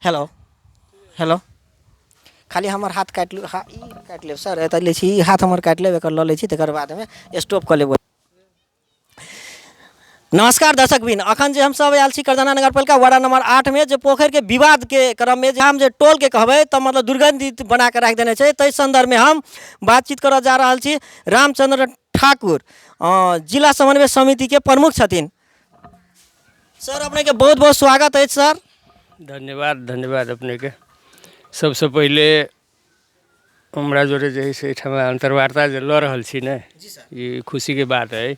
Hello hello खाली हमार हाथ काट लू हाँ ई काट लेब सर एतऽ लै छी ई हाथ हमर काटि लेब एकर लऽ लै छी तकर बादमे स्टॉप कऽ लेब। नमस्कार दर्शकबिन अखन जे हमसब आयल छी करदाना नगरपालिका वार्ड नंबर 8 में जे पोखरि के विवाद के क्रम में जे हम जे टोल के कहबै तऽ मतलब दुर्गंधित बना के राखि देने छै ताहि संदर्भ में हम बातचीत करऽ जा रहल छी रामचंद्र ठाकुर जिला समन्वय समिति के प्रमुख छथिन। सर अपने के बहुत बहुत स्वागत है सर। धन्यवाद धन्यवाद अपने के। सबसे पहले हमरा जोरे जे है से अंतर्वार्ता जे लऽ रहल छी ने ये खुशी के बात है।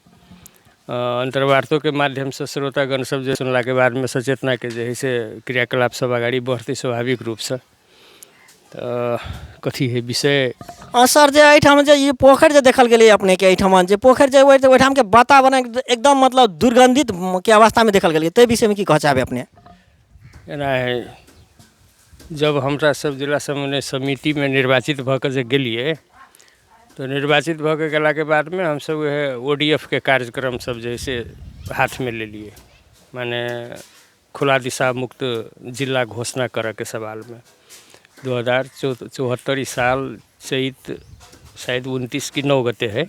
अंतर्वार्तों के माध्यम से श्रोतागण सब जे सुनला के बाद में सचेतना के जे है से क्रियाकलाप सब आगाड़ी बढ़ते स्वाभाविक रूप से। कथी है विषय सर जे एहिठाम जे ई पोखरि जे देखल गेलै अपने के एहिठाम जे पोखरि जे ओहिठाम के वातावरण एकदम मतलब दुर्गंधित के अवस्था में देखल गेलै ताहि विषय में की कहऽ चाहबै अपने? एना है जब हमरा सब जिला समन्वय समिति में निर्वाचित भऽ कऽ जे गेलिए तो निर्वाचित भऽ के गेला के बाद में हम सब वह ODF के कार्यक्रम सब जे है से हाथ में ले लिए, माने खुला दिशा मुक्त जिला घोषणा करे के सवाल में 2074 साल चैत शायद 29 की 9 गते है।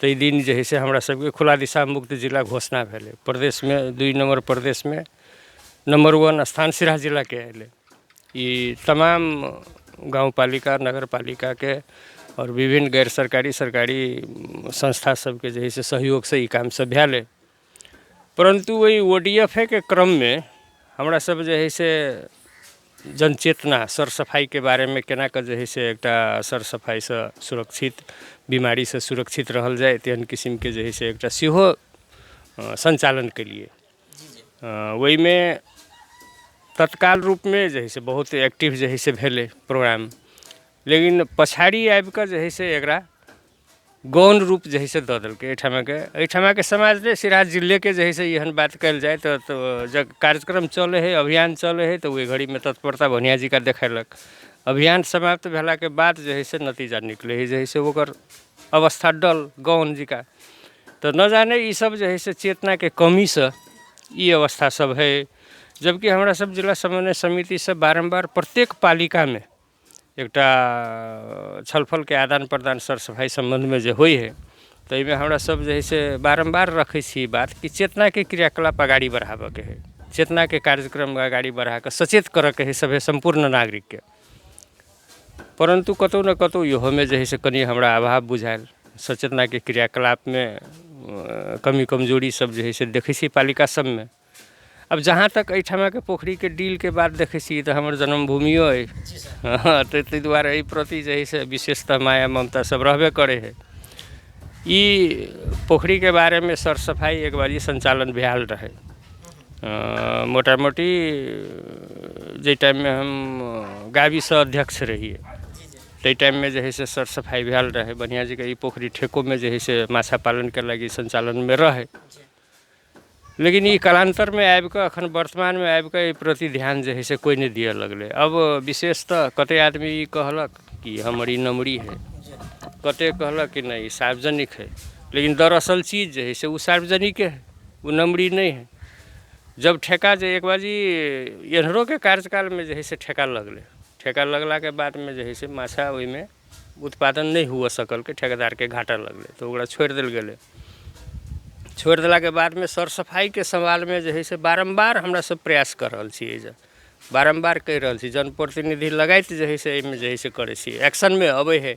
तई दिन जे है से हमरा सबके खुला दिशा मुक्त जिला घोषणा भेले। प्रदेश में 2 नंबर प्रदेश में नंबर 1 स्थान सिराहा जिला के अले। ये तमाम गाँव पालिका नगर पालिका के और विभिन्न गैर सरकारी सरकारी संस्था सबके जे है से सहयोग से ये काम सब भेले। परंतु वही ODF के क्रम में हमरा सब जे है से जनचेतना सर सफाई के बारे में केना के जे है से एकटा सर सफाई से सुरक्षित बीमारी से सुरक्षित रहल जाए तेहन किस्म के जे है से एकटा सेहो संचालन के लिए वही में तत्काल रूप में जे है से बहुत एक्टिव जे है से भेले प्रोग्राम। लेकिन पछाड़ी आबि कऽ जे है से एकरा गौण रूप जे है से दऽ देलकै। एहिठाम के समाज ने सिराहा जिले के जे है से एहन बात कल जाए तो जब कार्यक्रम चले है अभियान चले है तो वही घड़ी में तत्परता भनिया जी का देखेलक। अभियान समाप्त भेला के बाद जे है से नतीजा निकले है जे है से ओकर अवस्था डल गौण जी का। तो न जाने ये सब जो है से चेतना के कमी से ये अवस्था सब है। जबकि हमारा सब जिला समन्वय समिति से बारंबार प्रत्येक पालिका में एकटा छलफल के आदान प्रदान सर सफाई संबंध में जो हुई है तो इमें हमरा सब जो है से बारंबार रखे छी बात कि चेतना के क्रियाकलाप आगाड़ी बढ़ावे के है, चेतना के कार्यक्रम आगाड़ी बढ़ा के सचेत करे के है सभे संपूर्ण नागरिक के। परंतु कतौ न कतौ इहो में जो है से कनी हमरा अभाव बुझायल सचेतना के क्रियाकलाप में कमी कमजोरी सब जो है से देखे छी पालिका सब में। अब जहाँ तक एहिठाम के पोखरी के डील के बात देखे छी तो हमर जन्मभूमियो है। हाँ तो ताहि दुआरे एहि प्रति जे है से विशेषता माया ममता सब रहबे करे है। ई पोखरी के बारे में सर सफाई एक बारी संचालन भेल रहे मोटा मोटी जे टाइम में हम गावी से अध्यक्ष रहिए ते टाइम में जो है से सर सफाई भेल रहे बढ़िया जी के पोखरी ठेको में जो है से माछा पालन के लगी संचालन में रहे। लेकिन ये कालांतर में आबि कऽ अखन वर्तमान में आबि कऽ प्रति ध्यान जे है से कोई नहीं दिए लगले। अब विशेषतः कते आदमी ई कहलक कि हमारी नमरी है, कते कहलक कि नहीं सार्वजनिक है, लेकिन दरअसल चीज़ जो है से वो सार्वजनिक है, वो नमरी नहीं है। जब ठेका जो एक बाजी एनहरो के कार्यकाल में जो है से ठेका लगले, ठेका लगला के बाद में जो है से माछा वही में उत्पादन नहीं हुआ सकल के ठेकेदार के घाटा लगले तो ओकरा छोड़ दिल गए। छोड़ दिला के बाद में सर सफाई के सवाल में जो है से बारंबार हमरा सब प्रयास कर रहा छी, बारंबार कह रहा छी, जनप्रतिनिधि लगाइत जो है से एहिमे जो है से करे छी एक्शन में अबे है।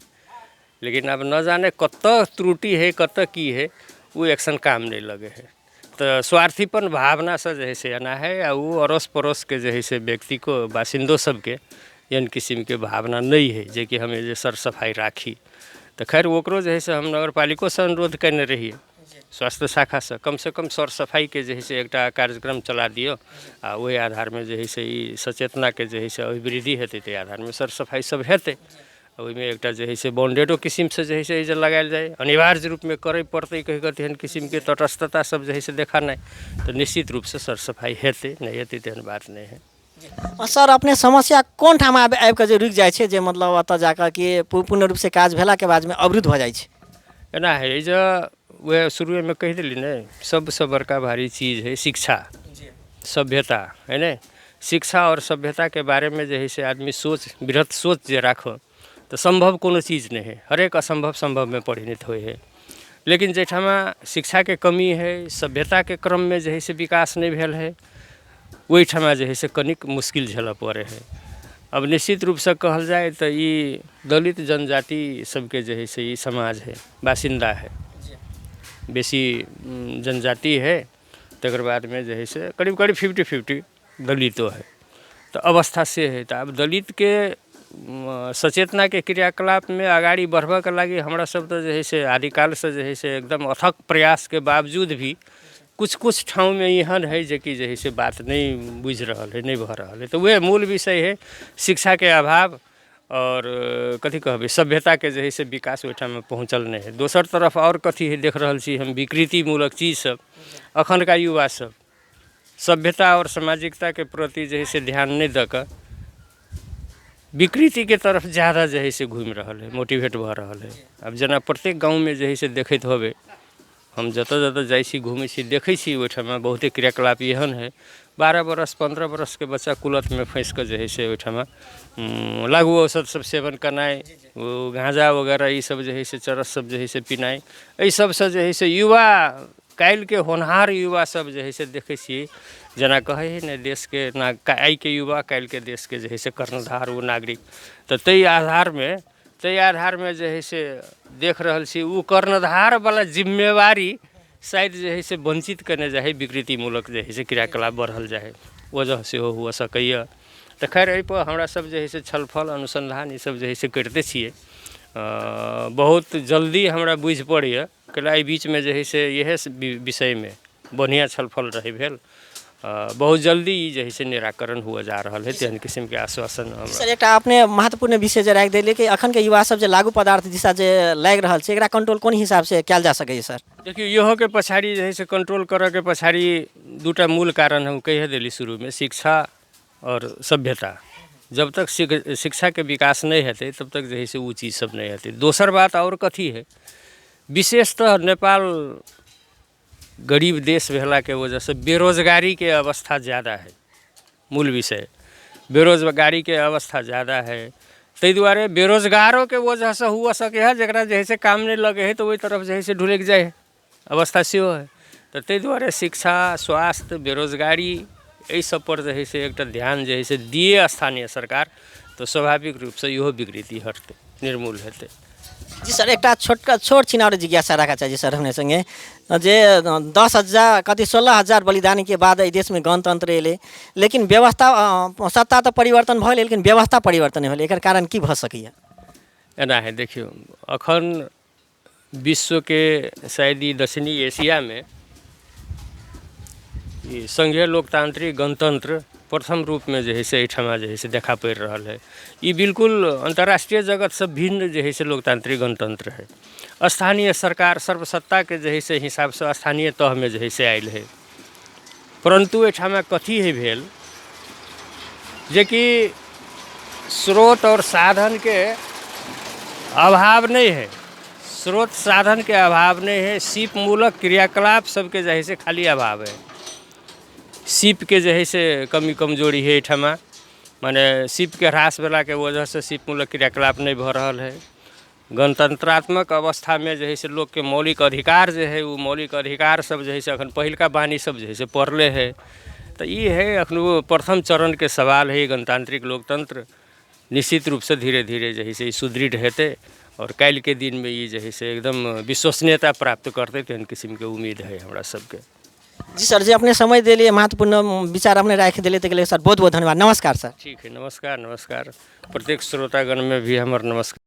लेकिन अब न जाने कत त्रुटि है कत की है वो एक्शन काम नहीं लगे है। तो स्वार्थीपन भावना से जो है से आना है आ वो अड़ोस पड़ोस के जो है से व्यक्ति को बासिंदों सबके एहन किस्म के भावना नहीं है जे कि हमें जो सर सफाई राखी। तो खैर ओकरो जो है से हम नगर पालिको से अनुरोध करने रहिए स्वास्थ्य शाखा से कम सर सफाई के जो है से एक कार्यक्रम चला दियो आ वही आधार में जो है से सचेतना के जो है से अभिवृद्धि हेतै ते आधार में सर सफाई सब हेतै। ओहिमे एकटा जो है से बॉन्डेडो किस्म से जो है से लगायल जाए अनिवार्य रूप में करे पड़ते कह तेहन किस्म के तटस्थता सब जो है से देखा नहीं तो निश्चित रूप से सर सफाई हेतै नहीं हेतै तेहन बात नहीं है। सर अपने समस्या कोन ठाम आबि कऽ जे रुकि जाइ छै जे मतलब ओतऽ जाकऽ कि पूर्ण रूप से काज भेला के बाद में अवरुद्ध हो जाइ छै? एना है जो वह शुरू में कह दिली ने सबसे बड़का भारी चीज़ है शिक्षा सभ्यता है ना। शिक्षा और सभ्यता के बारे में जो है से आदमी सोच बृहत सोच जे राखो तो संभव कोनो चीज़ नहीं है, हरेक असंभव संभव में परिणत हुए है। लेकिन जेठामा शिक्षा के कमी है, सभ्यता के क्रम में जो है से विकास नहीं भेल है, वही ठमा जो है से कनिक मुश्किल झेल पड़े है। अब निश्चित रूप से कहल जाए तो ये दलित जनजाति सबके जो है से ये समाज है, बासिंदा है, बेसी जनजाति है, तकर बाद में जो है से करीब करीब 50-50 दलितों है। तो अवस्था से है तो अब दलित के सचेतना के क्रियाकलाप में आगाड़ी बढ़बा के लगी हमरा सब तो जो है से आदिकाल से जो है से एकदम अथक प्रयास के बावजूद भी कुछ ठाव में एहन है जे कि जो है से बात नहीं बुझ रहा है, नहीं भऽ रहा है। तो वह मूल विषय है शिक्षा के अभाव और कथी कहबे सभ्यता के जो है से विकास ओहिठाम में पहुँचल नहीं है। दोसर तरफ और कथी है देख रहल छी हम विकृति मूलक चीज सब, अखन का युवा सब सभ्यता और सामाजिकता के प्रति जो है से ध्यान नहीं दऽ कऽ विकृति के तरफ ज़्यादा जो है से घूमि रहा है, मोटिवेट भऽ रहा है। अब जना प्रत्येक गाँव में जो है से देखते होबे, हम जतऽ जतऽ जाइ छी घूमै छी देखै छी ओहिठाम बहुते क्रियाकलाप एहन है 12 बरस 15 बरस के बच्चा कुलत में फंस कर जो है से ओहिठाम लागू औषध सब सेवन करनाइ, वो गांजा वगैरह ये सब जो है से चरस सब जो है से पिनाइ, एहि सबसँ जो है से युवा काल्हि के होनहार युवा सब जो है से देखै छी जना कहे है ने देश के आइ के युवा काल्हि के देश के जो है से कर्णधार वो नागरिक। तो ताहि आधार में जो है से देख रहल छी वो कर्णधार वाला जिम्मेवारी शायद जो है से वंचित करने जाए विकृति मूलक जो है से क्रियाकलाप बढ़ल जाए वजह से हो सकैया। तो खैर एहि पर हमरा सब जो है से छलफल अनुसंधान ये सब जो है से करते छिए। बहुत जल्दी हमरा बुझ पड़ैया कि एहि बीच में जो है से यह विषय में बढ़िया छलफल रहे भेल, बहुत जल्दी जो है से निराकरण हुआ जा रहा है। तेहन किस्म के आश्वासन सर एक आपने महत्वपूर्ण विषय जे राखि देलिए कि अखन के युवा सब जे लागू पदार्थ दिशा जे लागि रहल छै एकरा कंट्रोल कोन हिसाब से कयल जा सकैए सर? देखिए इहो के पछाड़ी जो है से कंट्रोल करे के पछाड़ी दूटा मूल कारण हम कह दिली शुरू में, शिक्षा और सभ्यता। जब तक शिक्षा के विकास नहीं हेतै तब तक जो है से वो चीज़ सब नहीं हेतै। दोसर बात और कथी है, विशेषतः नेपाल गरीब देश भेला के वजह से बेरोजगारी के अवस्था ज़्यादा है। मूल विषय बेरोजगारी के अवस्था ज़्यादा है, ताहि दुआरे बेरोजगारों के वजह से हुआ सके है जरा जो है से काम नहीं लगे है तो वही तरफ जो है से ढुलक जाए अवस्था से है। तो ताहि दुआरे शिक्षा स्वास्थ्य बेरोजगारी एहि सब पर जो है से एक ध्यान जो है से दिए स्थानीय सरकार तो स्वाभाविक रूप से इहो विकृति हटते निर्मूल हेतै। जी सर एक छोट छिनार जिज्ञासा रखा चाहिए सर हमने संगे जे 10,000 कति 16,000 बलिदानी के बाद देश में गणतंत्र एले लेकिन व्यवस्था सत्ता तो परिवर्तन भल लेकिन व्यवस्था परिवर्तन नहीं भेल, एकर कारण की भऽ सकैया? एना है देखियो अखन विश्व के शायद ई दक्षिणी एशिया में ये संघीय लोकतांत्रिक गणतंत्र प्रथम रूप में जो है से एहिठाम जो है से देखा पड़ रहा है। ये बिल्कुल अंतर्राष्ट्रीय जगत से भिन्न जो है से लोकतांत्रिक गणतंत्र है। स्थानीय सरकार सर्वसत्ता के जो है से हिसाब से स्थानीय तह में जो है से आयल है, परंतु एहिठाम कथी है भेल जे कि स्रोत और साधन के अभाव नहीं है, स्रोत साधन के अभाव नहीं है, सीप मूलक क्रियाकलाप सबके जो है से खाली अभाव है। सीप के जो है से कमी कमजोरी है एहिठाम, माने सीप के ह्रास भेला के वजह से सीप मूलक क्रियाकलाप नहीं भऽ रहल है। गणतंत्रात्मक अवस्था में जो है से लोग के मौलिक अधिकार जो है वो मौलिक अधिकार सब जो है से अखन पहिलका बानी सब जो है से पढ़ले है। तो ये है अखन वो प्रथम चरण के सवाल है। गणतांत्रिक लोकतंत्र निश्चित रूप से धीरे धीरे जो है से सुदृढ़ हेतै और काल्हि के दिन में ये जो है से एकदम विश्वसनीयता प्राप्त करते तेहन किस्म के उम्मीद है हमरा सबके। जी सर जी अपने समय दिए महत्वपूर्ण विचार अपने राख दिले तो सर बहुत बहुत धन्यवाद। नमस्कार सर। ठीक है, नमस्कार। प्रत्येक श्रोतागण में भी हमार नमस्कार।